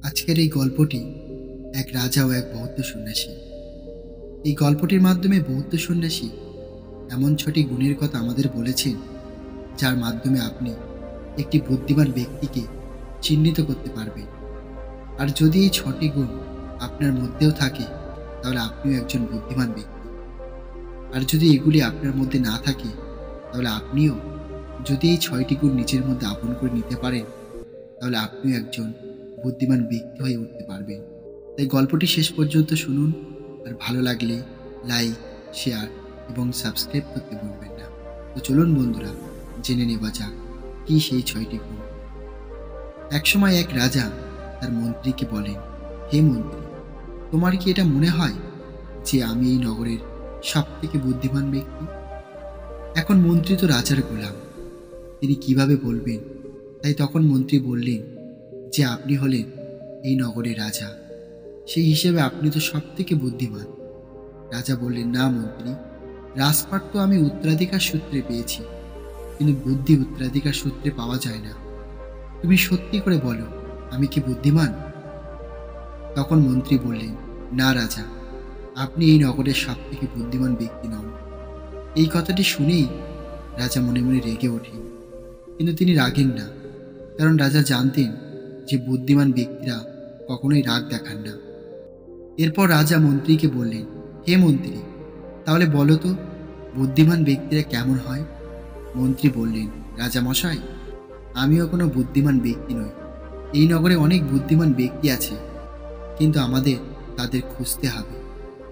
আজকের এই গল্পটি এক রাজা ও এক বৌদ্ধ সন্ন্যাসী। এই গল্পটির মাধ্যমে বৌদ্ধ সন্ন্যাসী এমন 6টি গুণের কথা আমাদের বলেছেন, যার মাধ্যমে আপনি একটি বুদ্ধিমান ব্যক্তিকে চিহ্নিত করতে পারবেন। আর যদি এই 6টি গুণ আপনার মধ্যেও থাকে, তাহলে আপনিও একজন বুদ্ধিমান ব্যক্তি। আর যদি এগুলি আপনার মধ্যে না থাকে, তাহলে আপনিও যদি এই 6টি গুণ নিজের মধ্যে আপন করে নিতে পারেন, তাহলে আপনিও একজন বুদ্ধিমান ব্যক্তি হয়ে উঠতে পারবেন। তাই গল্পটি শেষ পর্যন্ত শুনুন, আর ভালো লাগলে লাইক, শেয়ার এবং সাবস্ক্রাইব করতে ভুলবেন না। তো চলুন বন্ধুরা, জেনে নেওয়া যাক কি সেই 6টি গুণ। একসময় এক রাজা তার মন্ত্রীকে বলেন, হে মন্ত্রী, তোমার কি এটা মনে হয় যে আমি এই নগরের সব থেকে বুদ্ধিমান ব্যক্তি? এখন মন্ত্রী তো রাজার গোলাম, তিনি কিভাবে বলবেন? তাই তখন মন্ত্রী বললেন যে আপনি হলেন এই নগরের রাজা, সেই হিসেবে আপনি তো সব থেকে বুদ্ধিমান। রাজা বললেন, না মন্ত্রী, রাজপাট তো আমি উত্তরাধিকার সূত্রে পেয়েছি, কিন্তু বুদ্ধি উত্তরাধিকার সূত্রে পাওয়া যায় না। তুমি সত্যি করে বলো, আমি কি বুদ্ধিমান? তখন মন্ত্রী বললেন, না রাজা, আপনি এই নগরের সব থেকে বুদ্ধিমান ব্যক্তি নন। এই কথাটি শুনেই রাজা মনে মনে রেগে ওঠেন, কিন্তু তিনি রাগেন না, কারণ রাজা জানতেন যে বুদ্ধিমান ব্যক্তিরা কখনোই রাগ দেখান না। এরপর রাজা মন্ত্রীকে বললেন, হে মন্ত্রী, তাহলে বলো তো বুদ্ধিমান ব্যক্তিরা কেমন হয়? মন্ত্রী বললেন, রাজা মশাই, আমিও কোনো বুদ্ধিমান ব্যক্তি নই। এই নগরে অনেক বুদ্ধিমান ব্যক্তি আছে, কিন্তু আমাদের তাদের খুঁজতে হবে।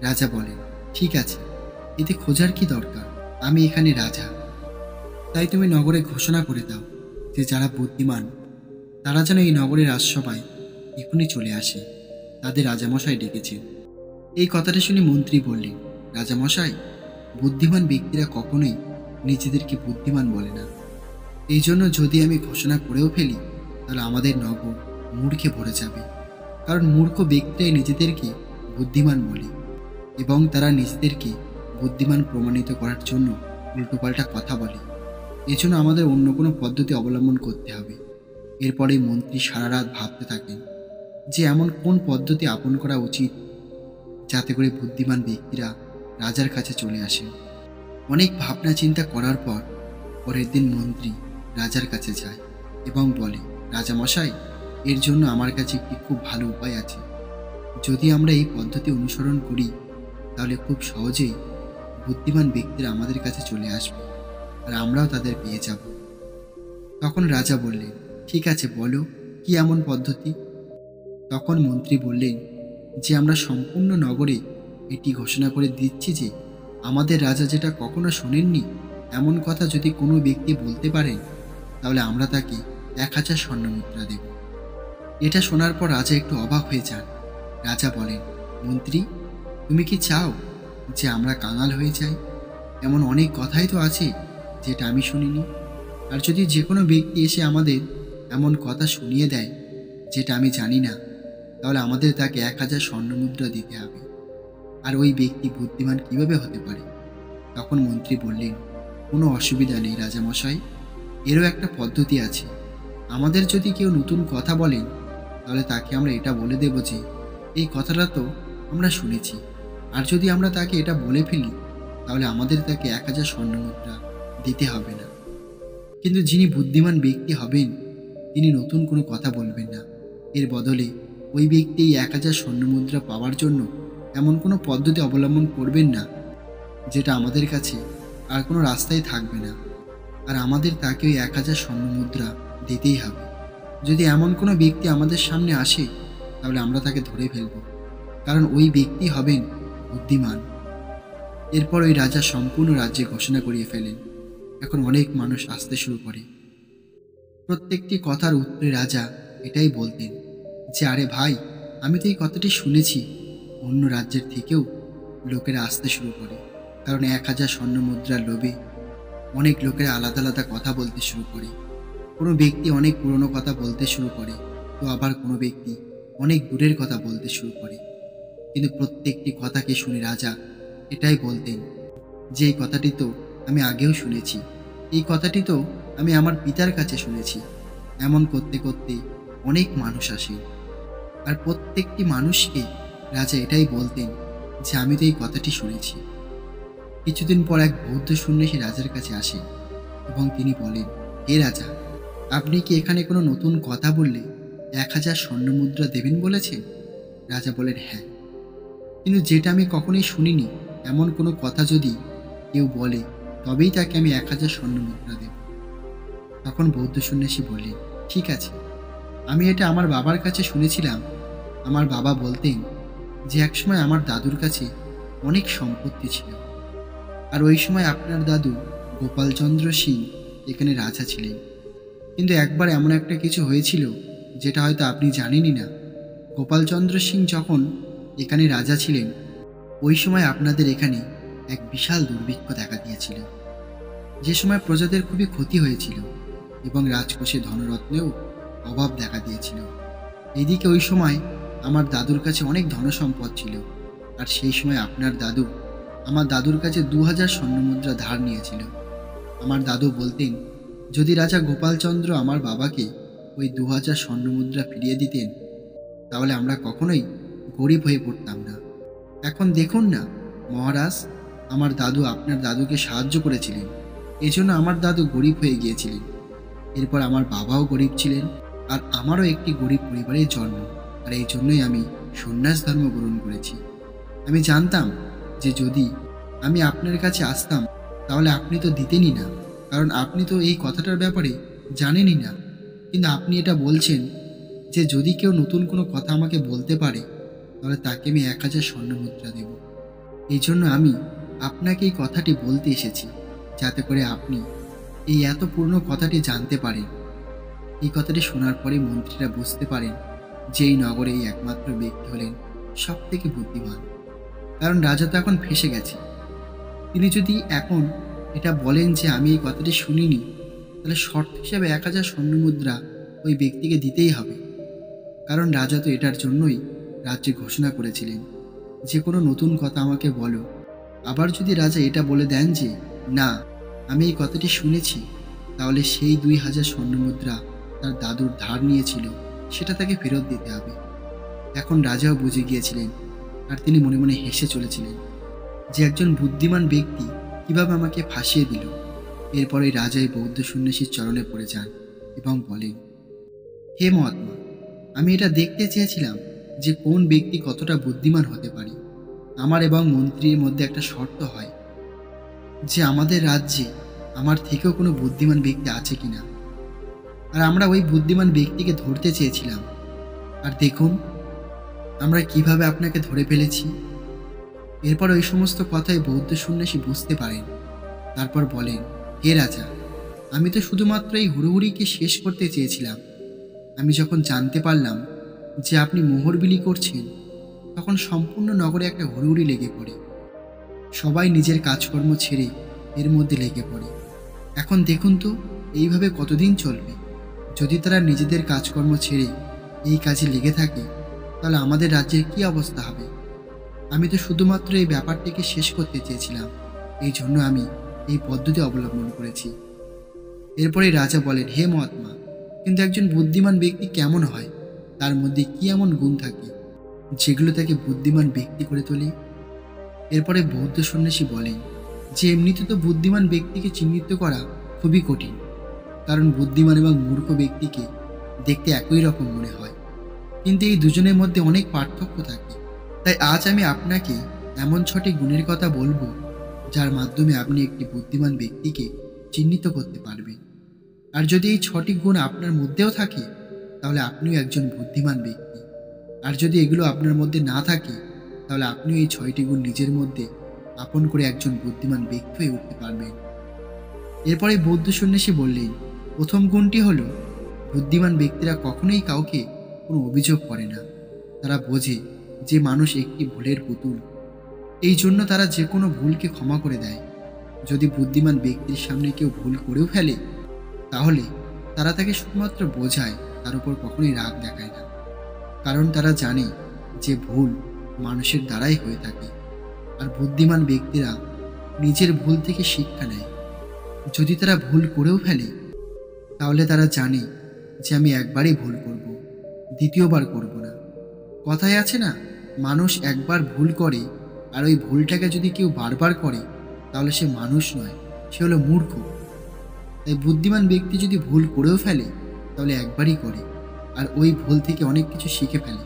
রাজা বলেন, ঠিক আছে, এতে খোঁজার কি দরকার? আমি এখানে রাজা, তাই তুমি নগরে ঘোষণা করে দাও যে যারা বুদ্ধিমান তারা যেন এই নগরের রাজসভায় এখনই চলে আসে। তাদের রাজামশাই ডেকেছেন। এই কথাটা শুনে মন্ত্রী বললেন, রাজামশাই, বুদ্ধিমান ব্যক্তিরা কখনোই নিজেদেরকে বুদ্ধিমান বলে না। এই জন্য যদি আমি ঘোষণা করেও ফেলি, তাহলে আমাদের নগর মূর্খে ভরে যাবে। কারণ মূর্খ ব্যক্তিরাই নিজেদেরকে বুদ্ধিমান বলে, এবং তারা নিজেদেরকে বুদ্ধিমান প্রমাণিত করার জন্য উল্টোপাল্টা কথা বলে। এজন্য আমাদের অন্য কোনো পদ্ধতি অবলম্বন করতে হবে। এরপরে মন্ত্রী সারা রাত ভাবতে থাকেন যে এমন কোন পদ্ধতি আপন করা উচিত যাতে করে বুদ্ধিমান ব্যক্তিরা রাজার কাছে চলে আসেন। অনেক ভাবনা চিন্তা করার পর পরের দিন মন্ত্রী রাজার কাছে যায় এবং বলে, রাজামশাই, এর জন্য আমার কাছে একটি খুব ভালো উপায় আছে। যদি আমরা এই পদ্ধতি অনুসরণ করি, তাহলে খুব সহজেই বুদ্ধিমান ব্যক্তিরা আমাদের কাছে চলে আসবে, আর আমরাও তাদের পেয়ে যাব। তখন রাজা বললেন, ঠিক আছে, বলো কি এমন পদ্ধতি? তখন মন্ত্রী বললেন যে আমরা সম্পূর্ণ নগরে এটি ঘোষণা করে দিচ্ছি যে আমাদের রাজা যেটা কখনো শোনেননি এমন কথা যদি কোনো ব্যক্তি বলতে পারেন, তাহলে আমরা তাকে 1000 স্বর্ণমুদ্রা দেব। এটা শোনার পর রাজা একটু অবাক হয়ে যান। রাজা বলেন, মন্ত্রী, তুমি কি চাও যে আমরা কাঙাল হয়ে যাই? এমন অনেক কথাই তো আছে যেটা আমি শুনিনি। আর যদি যে কোনো ব্যক্তি এসে আমাদের এমন কথা শুনিয়ে দেয় যেটা আমি জানি না, তাহলে আমাদের তাকে 1000 স্বর্ণমুদ্রা দিতে হবে। আর ওই ব্যক্তি বুদ্ধিমান কিভাবে হতে পারে? তখন মন্ত্রী বললেন, কোনো অসুবিধা নেই রাজামশাই, এরও একটা পদ্ধতি আছে। আমাদের যদি কেউ নতুন কথা বলেন, তাহলে তাকে আমরা এটা বলে দেব যে এই কথাটা তো আমরা শুনেছি। আর যদি আমরা তাকে এটা বলে ফেলি, তাহলে আমাদের তাকে 1000 স্বর্ণমুদ্রা দিতে হবে না। কিন্তু যিনি বুদ্ধিমান ব্যক্তি হবেন, তিনি নতুন কোনো কথা বলবেন না। এর বদলে ওই ব্যক্তি এই 1000 স্বর্ণমুদ্রা পাওয়ার জন্য এমন কোনো পদ্ধতি অবলম্বন করবেন না যেটা আমাদের কাছে আর কোনো রাস্তাই থাকবে না। আর আমাদের তাকে ওই 1000 স্বর্ণমুদ্রা দিতেই হবে। যদি এমন কোনো ব্যক্তি আমাদের সামনে আসে, তাহলে আমরা তাকে ধরে ফেলব, কারণ ওই ব্যক্তি হবেন বুদ্ধিমান। এরপর ওই রাজা সম্পূর্ণ রাজ্যে ঘোষণা করিয়ে ফেলেন। এখন অনেক মানুষ আসতে শুরু করে। প্রত্যেকটি কথার উত্তরে রাজা এটাই বলতেন যে, আরে ভাই, আমি তো এই কথাটি শুনেছি। অন্য রাজ্যের থেকেও লোকেরা আসতে শুরু করে, কারণ 1000 স্বর্ণমুদ্রার লোভে অনেক লোকেরা আলাদা আলাদা কথা বলতে শুরু করে। কোনো ব্যক্তি অনেক পুরনো কথা বলতে শুরু করে, তো আবার কোনো ব্যক্তি অনেক দূরের কথা বলতে শুরু করে। কিন্তু প্রত্যেকটি কথাকে শুনে রাজা এটাই বলতেন যে এই কথাটি তো আমি আগেও শুনেছি, এই কথাটি তো আমি আমার পিতার কাছে শুনেছি। এমন করতে করতে অনেক মানুষ আসে। আর প্রত্যেকটি মানুষকে রাজা এটাই বলতেন যে আমি তো এই কথাটি শুনেছি। কিছুদিন পর এক বৌদ্ধ সন্ন্যাসী রাজার কাছে আসে এবং তিনি বলেন, হে রাজা, আপনি কি এখানে কোনো নতুন কথা বললে 1000 স্বর্ণমুদ্রা দেবেন বলেছেন? রাজা বলেন, হ্যাঁ, কিন্তু যেটা আমি কখনোই শুনিনি এমন কোনো কথা যদি কেউ বলে তবেই তাকে আমি 1000 স্বর্ণমুদ্রা দেব। তখন বৌদ্ধ সন্ন্যাসী বললেন, ঠিক আছে, আমি এটা আমার বাবার কাছে শুনেছিলাম। আমার বাবা বলতেন যে একসময় আমার দাদুর কাছে অনেক সম্পত্তি ছিল, আর ওই সময় আপনার দাদু গোপালচন্দ্র সিং এখানে রাজা ছিলেন। কিন্তু একবার এমন একটা কিছু হয়েছিল যেটা হয়তো আপনি জানেনই না। গোপালচন্দ্র সিং যখন এখানে রাজা ছিলেন ওই সময় আপনাদের এখানে এক বিশাল দুর্ভিক্ষ দেখা দিয়েছিল, যে সময় প্রজাদের খুবই ক্ষতি হয়েছিল এবং রাজকোষে ধনরত্নেও অভাব দেখা দিয়েছিল। এদিকে ওই সময় আমার দাদুর কাছে অনেক ধনসম্পদ ছিল, আর সেই সময় আপনার দাদু আমার দাদুর কাছে 2000 স্বর্ণমুদ্রা ধার নিয়েছিল। আমার দাদু বলতেন যদি রাজা গোপালচন্দ্র আমার বাবাকে ওই 2000 স্বর্ণমুদ্রা ফিরিয়ে দিতেন তাহলে আমরা কখনোই গরিব হয়ে পড়তাম না। এখন দেখুন না মহারাজ, আমার দাদু আপনার দাদুকে সাহায্য করেছিলেন, এজন্য আমার দাদু গরিব হয়ে গিয়েছিলেন। এরপর আমার বাবাও গরিব ছিলেন, আর আমারও একটি গরিব পরিবারের জন্ম, আর এই জন্যই আমি সন্ন্যাস ধর্ম গ্রহণ করেছি। আমি জানতাম যে যদি আমি আপনার কাছে আসতাম তাহলে আপনি তো দিতেনই না, কারণ আপনি তো এই কথাটার ব্যাপারে জানেনই না। কিন্তু আপনি এটা বলছেন যে যদি কেউ নতুন কোনো কথা আমাকে বলতে পারে তাহলে তাকে আমি 1000 স্বর্ণমুদ্রা দেব। এই জন্য আমি আপনাকে এই কথাটি বলতে এসেছি, যাতে করে আপনি এই এত পুরনো কথাটি জানতে পারেন। এই কথাটি শোনার পরে মন্ত্রীরা বুঝতে পারেন যে এই নগরে এই একমাত্র ব্যক্তি হলেন সব থেকে বুদ্ধিমান, কারণ রাজা তো এখন ফেঁসে গেছে। তিনি যদি এখন এটা বলেন যে আমি এই কথাটি শুনিনি, তাহলে শর্ত হিসাবে 1000 স্বর্ণমুদ্রা ওই ব্যক্তিকে দিতেই হবে, কারণ রাজা তো এটার জন্যই রাজ্যে ঘোষণা করেছিলেন যে কোনো নতুন কথা আমাকে বলো। আবার যদি রাজা এটা বলে দেন যে না, আমি এই কথাটি শুনেছি, তাহলে সেই 2000 স্বর্ণমুদ্রা তার দাদুর ধার নিয়েছিল সেটা তাকে ফেরত দিতে হবে। এখন রাজাও বুঝে গিয়েছিলেন, আর তিনি মনে মনে হেসে চলেছিলেন যে একজন বুদ্ধিমান ব্যক্তি কিভাবে আমাকে ফাঁসিয়ে দিল। এরপরে রাজাই বৌদ্ধ সন্ন্যাসীর চরণে পড়ে যান এবং বলেন, হে মহাত্মা, আমি এটা দেখতে চেয়েছিলাম যে কোন ব্যক্তি কতটা বুদ্ধিমান হতে পারে। আমার এবং মন্ত্রীর মধ্যে একটা শর্ত হয় যে আমাদের রাজ্যে আমার থেকেও কোনো বুদ্ধিমান ব্যক্তি আছে কিনা, আর আমরা ওই বুদ্ধিমান ব্যক্তিকে ধরতে চেয়েছিলাম। আর দেখুন আমরা কিভাবে আপনাকে ধরে ফেলেছি। এরপর ওই সমস্ত কথাই বৌদ্ধ সন্ন্যাসী বুঝতে পারেন। তারপর বলেন, হে রাজা, আমি তো শুধুমাত্র এই হুড়োহুড়িকে শেষ করতে চেয়েছিলাম। আমি যখন জানতে পারলাম যে আপনি মোহর বিলি করছেন, তখন সম্পূর্ণ নগরে একটা হুড়োহুড়ি লেগে পড়ে। সবাই নিজের কাজকর্ম ছেড়ে এর মধ্যে লেগে পড়ে। এখন দেখুন তো এইভাবে কতদিন চলবে। যদি তারা নিজেদের কাজকর্ম ছেড়ে এই কাজে লেগে থাকে তাহলে আমাদের রাজ্যের কি অবস্থা হবে। আমি তো শুধুমাত্র এই ব্যাপারটিকে শেষ করতে চেয়েছিলাম, এই জন্য আমি এই পদ্ধতি অবলম্বন করেছি। এরপরে রাজা বলেন, হে মহাত্মা, কিন্তু একজন বুদ্ধিমান ব্যক্তি কেমন হয়, তার মধ্যে কি এমন গুণ থাকে যেগুলো তাকে বুদ্ধিমান ব্যক্তি করে তোলে? এরপরে বৌদ্ধ সন্ন্যাসী বলেন যে এমনিতে তো বুদ্ধিমান ব্যক্তিকে চিহ্নিত করা খুবই কঠিন, কারণ বুদ্ধিমান এবং মূর্খ ব্যক্তিকে দেখতে একই রকম মনে হয়, কিন্তু এই দুজনের মধ্যে অনেক পার্থক্য থাকে। তাই আজ আমি আপনাকে এমন 6টি গুণের কথা বলবো যার মাধ্যমে আপনি একটি বুদ্ধিমান ব্যক্তিকে চিহ্নিত করতে পারবেন। আর যদি এই 6টি গুণ আপনার মধ্যেও থাকে তাহলে আপনিও একজন বুদ্ধিমান ব্যক্তি, আর যদি এগুলো আপনার মধ্যে না থাকে তাহলে আপনিও এই 6টি গুণ নিজের মধ্যে আপন করে একজন বুদ্ধিমান ব্যক্তি হয়ে উঠতে পারবেন। এরপরে বৌদ্ধ সন্ন্যাসী বললেন, প্রথম গুণটি হলো বুদ্ধিমান ব্যক্তিরা কখনোই কাউকে কোনো অভিযোগ করে না। তারা বোঝে যে মানুষ একটি ভুলের পুতুল, এই জন্য তারা যে কোনো ভুলকে ক্ষমা করে দেয়। যদি বুদ্ধিমান ব্যক্তির সামনে কেউ ভুল করেও ফেলে তাহলে তারা তাকে শুধুমাত্র বোঝায়, তার উপর কখনোই রাগ দেখায় না, কারণ তারা জানে যে ভুল মানুষের দ্বারাই হয়ে থাকে। আর বুদ্ধিমান ব্যক্তিরা নিজের ভুল থেকে শিক্ষা নেয়। যদি তারা ভুল করেও ফেলে তাহলে তারা জানে যে আমি একবারই ভুল করব, দ্বিতীয়বার করব না। কথায় আছে না, মানুষ একবার ভুল করে, আর ওই ভুলটাকে যদি কেউ বারবার করে তাহলে সে মানুষ নয়, সে হলো মূর্খ। তাই বুদ্ধিমান ব্যক্তি যদি ভুল করেও ফেলে তাহলে একবারই করে, আর ওই ভুল থেকে অনেক কিছু শিখে ফেলে।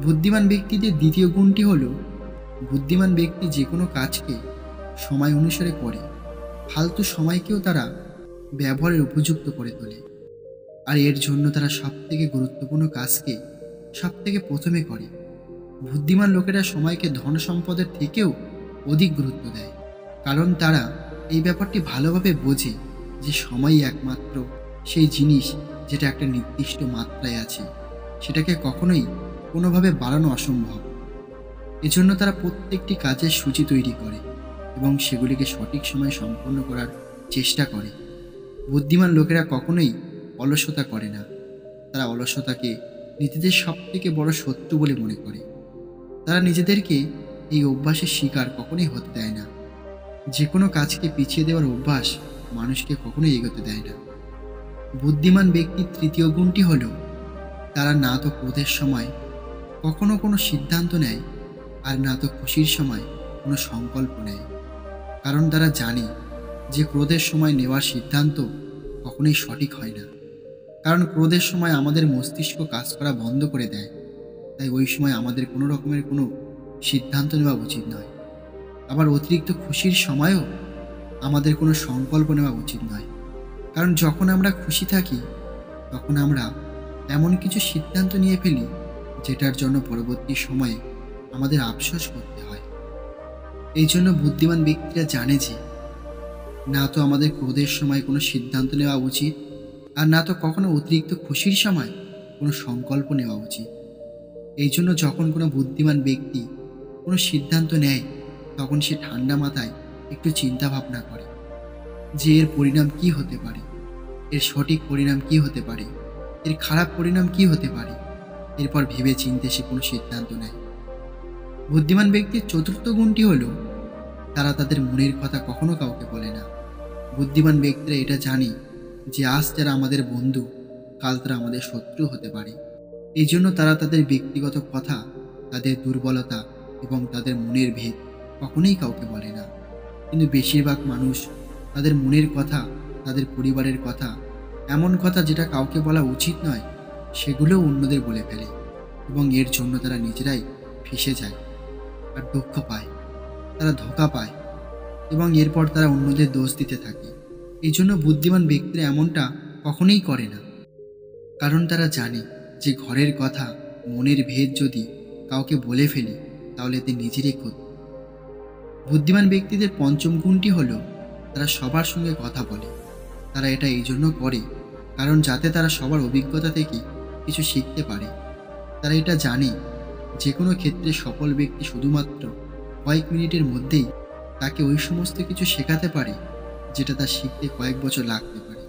বুদ্ধিমান ব্যক্তিদের দ্বিতীয় গুণটি হলো, বুদ্ধিমান ব্যক্তি যে কোনো কাজকে সময় অনুসারে করে, ফালতু সময়কেও তারা ব্যবহারের উপযুক্ত করে তোলে। আর এর জন্য তারা সবথেকে গুরুত্বপূর্ণ কাজকে সবথেকে প্রথমে করে। বুদ্ধিমান লোকেরা সময়কে ধন সম্পদের থেকেও অধিক গুরুত্ব দেয়, কারণ তারা এই ব্যাপারটি ভালোভাবে বোঝে যে সময়ই একমাত্র সেই জিনিস যেটা একটা নির্দিষ্ট মাত্রায় আছে, সেটাকে কখনোই কোনোভাবে বাড়ানো অসম্ভব। এজন্য তারা প্রত্যেকটি কাজের সূচি তৈরি করে এবং সেগুলিকে সঠিক সময়ে সম্পন্ন করার চেষ্টা করে। বুদ্ধিমান লোকেরা কখনোই অলসতা করে না, তারা অলসতাকে নিজেদের সবথেকে বড় শত্রু বলে মনে করে। তারা নিজেদেরকে এই অভ্যাসের শিকার কখনোই হতে দেয় না। যে কোনো কাজকে পিছিয়ে দেওয়ার অভ্যাস মানুষকে কখনোই এগোতে দেয় না। বুদ্ধিমান ব্যক্তির তৃতীয় গুণটি হল, তারা না তো ক্রোধের সময় কখনো কোনো সিদ্ধান্ত নেয়, আর না তো খুশির সময় কোনো সংকল্প নেয়। কারণ তারা জানে যে ক্রোধের সময় নেওয়ার সিদ্ধান্ত কখনোই সঠিক হয় না, কারণ ক্রোধের সময় আমাদের মস্তিষ্ক কাজ করা বন্ধ করে দেয়। তাই ওই সময় আমাদের কোনো রকমের কোনো সিদ্ধান্ত নেওয়া উচিত নয়। আবার অতিরিক্ত খুশির সময়ও আমাদের কোনো সংকল্প নেওয়া উচিত নয়, কারণ যখন আমরা খুশি থাকি তখন আমরা এমন কিছু সিদ্ধান্ত নিয়ে ফেলি যেটার জন্য পরবর্তী সময়ে আমাদের আফসোস করতে হয়। এই জন্য বুদ্ধিমান ব্যক্তিরা জানে যে না তো আমাদের ক্রোধের সময় কোনো সিদ্ধান্ত নেওয়া উচিত, আর না তো কখনো অতিরিক্ত খুশির সময় কোনো সংকল্প নেওয়া উচিত। এই জন্য যখন কোনো বুদ্ধিমান ব্যক্তি কোনো সিদ্ধান্ত নেয় তখন সে ঠান্ডা মাথায় একটু চিন্তা ভাবনা করে যে এর পরিণাম কি হতে পারে, এর সঠিক পরিণাম কি হতে পারে, এর খারাপ পরিণাম কি হতে পারে। এরপর ভেবে চিন্তে সে কোনো সিদ্ধান্ত নেয়। বুদ্ধিমান ব্যক্তির চতুর্থ গুণটি হলো, তারা তাদের মনের কথা কখনো কাউকে বলে না। বুদ্ধিমান ব্যক্তিরা এটা জানে যে আজ যারা আমাদের বন্ধু, কাল তারা আমাদের শত্রু হতে পারে। এই জন্য তারা তাদের ব্যক্তিগত কথা, তাদের দুর্বলতা এবং তাদের মনের ভেদ কখনোই কাউকে বলে না। কিন্তু বেশিরভাগ মানুষ তাদের মনের কথা, তাদের পরিবারের কথা, এমন কথা যেটা কাউকে বলা উচিত নয়, সেগুলোও অন্যদের বলে ফেলে এবং এর জন্য তারা নিজেরাই ফেঁসে যায় আর দুঃখ পায়, তারা ধোঁকা পায় এবং এরপর তারা অন্যদের দোষ দিতে থাকে। এই জন্য বুদ্ধিমান ব্যক্তিরা এমনটা কখনোই করে না, কারণ তারা জানে যে ঘরের কথা, মনের ভেদ যদি কাউকে বলে ফেলি তাহলে এতে নিজেরই ক্ষতি। বুদ্ধিমান ব্যক্তিদের পঞ্চম গুণটি হলো, তারা সবার সঙ্গে কথা বলে। তারা এটা এই জন্য করে কারণ যাতে তারা সবার অভিজ্ঞতা থেকে কিছু শিখতে পারে। তারা এটা জানে যে কোনো ক্ষেত্রে সফল ব্যক্তি শুধুমাত্র কয়েক মিনিটের মধ্যেই তাকে ওই সমস্ত কিছু শেখাতে পারে যেটা তার শিখতে কয়েক বছর লাগতে পারে।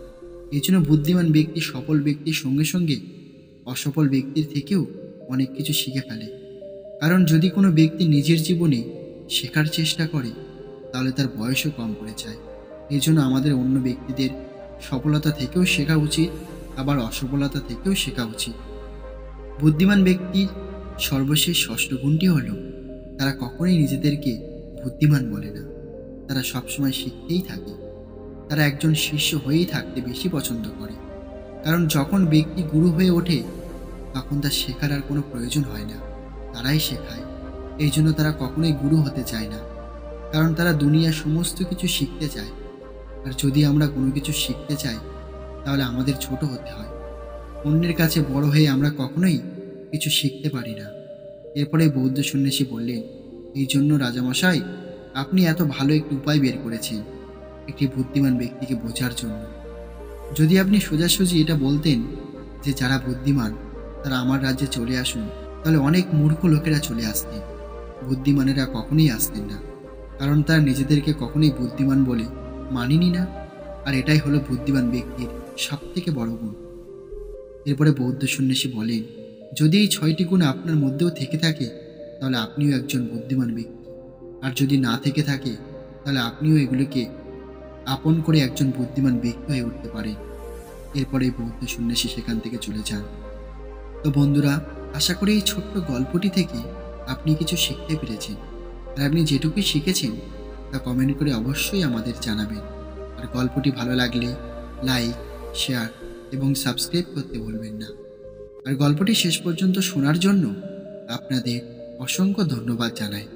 এই জন্য বুদ্ধিমান ব্যক্তি সফল ব্যক্তির সঙ্গে সঙ্গে অসফল ব্যক্তির থেকেও অনেক কিছু শিখে ফেলে। কারণ যদি কোনো ব্যক্তি নিজের জীবনে শেখার চেষ্টা করে তাহলে তার বয়সও কম পড়ে যায়। এই জন্য আমাদের অন্য ব্যক্তিদের সফলতা থেকেও শেখা উচিত, আবার অসফলতা থেকেও শেখা উচিত। বুদ্ধিমান ব্যক্তির সর্বশেষ ষষ্ঠ গুণটি হলো, তারা কখনোই নিজেদেরকে বুদ্ধিমান বলে না, তারা সবসময় শিখতেই থাকে। তারা একজন শিষ্য হয়েই থাকতে বেশি পছন্দ করে, কারণ যখন ব্যক্তি গুরু হয়ে ওঠে তখন তার শেখার আর কোনো প্রয়োজন হয় না, তারাই শেখায়। এই জন্য তারা কখনোই গুরু হতে চায় না, কারণ তারা দুনিয়ার সমস্ত কিছু শিখতে চায়। আর যদি আমরা কোনো কিছু শিখতে চাই তাহলে আমাদের ছোট হতে হয়। অন্যের কাছে বড় হয়ে আমরা কখনোই কিছু শিখতে পারি না। এরপরে বৌদ্ধ সন্ন্যাসী বললেন, এই জন্য রাজামশাই, আপনি এত ভালো একটি উপায় বের করেছেন একটি বুদ্ধিমান ব্যক্তিকে বোঝার জন্য। যদি আপনি সোজাসুজি এটা বলতেন যে যারা বুদ্ধিমান তারা আমার রাজ্যে চলে আসুন, তাহলে অনেক মূর্খ লোকেরা চলে আসতেন, বুদ্ধিমানেরা কখনোই আসতেন না, কারণ তারা নিজেদেরকে কখনোই বুদ্ধিমান বলে মানেনি না। আর এটাই হলো বুদ্ধিমান ব্যক্তির সবথেকে বড় গুণ। এরপরে বৌদ্ধ সন্ন্যাসী বলেন, যদি এই 6টি গুণ আপনার মধ্যেও থেকে থাকে তাহলে আপনিও একজন বুদ্ধিমান ব্যক্তি, আর যদি না থেকে থাকে তাহলে আপনিও এগুলোকে আপন করে একজন বুদ্ধিমান ব্যক্তি হয়ে উঠতে পারেন। এরপরে বৌদ্ধ সন্ন্যাসী সেখান থেকে চলে যান। তো বন্ধুরা, আশা করি এই ছোট্ট গল্পটি থেকে আপনি কিছু শিখতে পেরেছেন। আর আপনি যেটুকুই শিখেছেন তা কমেন্ট করে অবশ্যই আমাদের জানাবেন। আর গল্পটি ভালো লাগলে লাইক, শেয়ার এবং সাবস্ক্রাইব করতে ভুলবেন না। আর গল্পটি শেষ পর্যন্ত শোনার জন্য আপনাদের অসংখ্য ধন্যবাদ জানাই।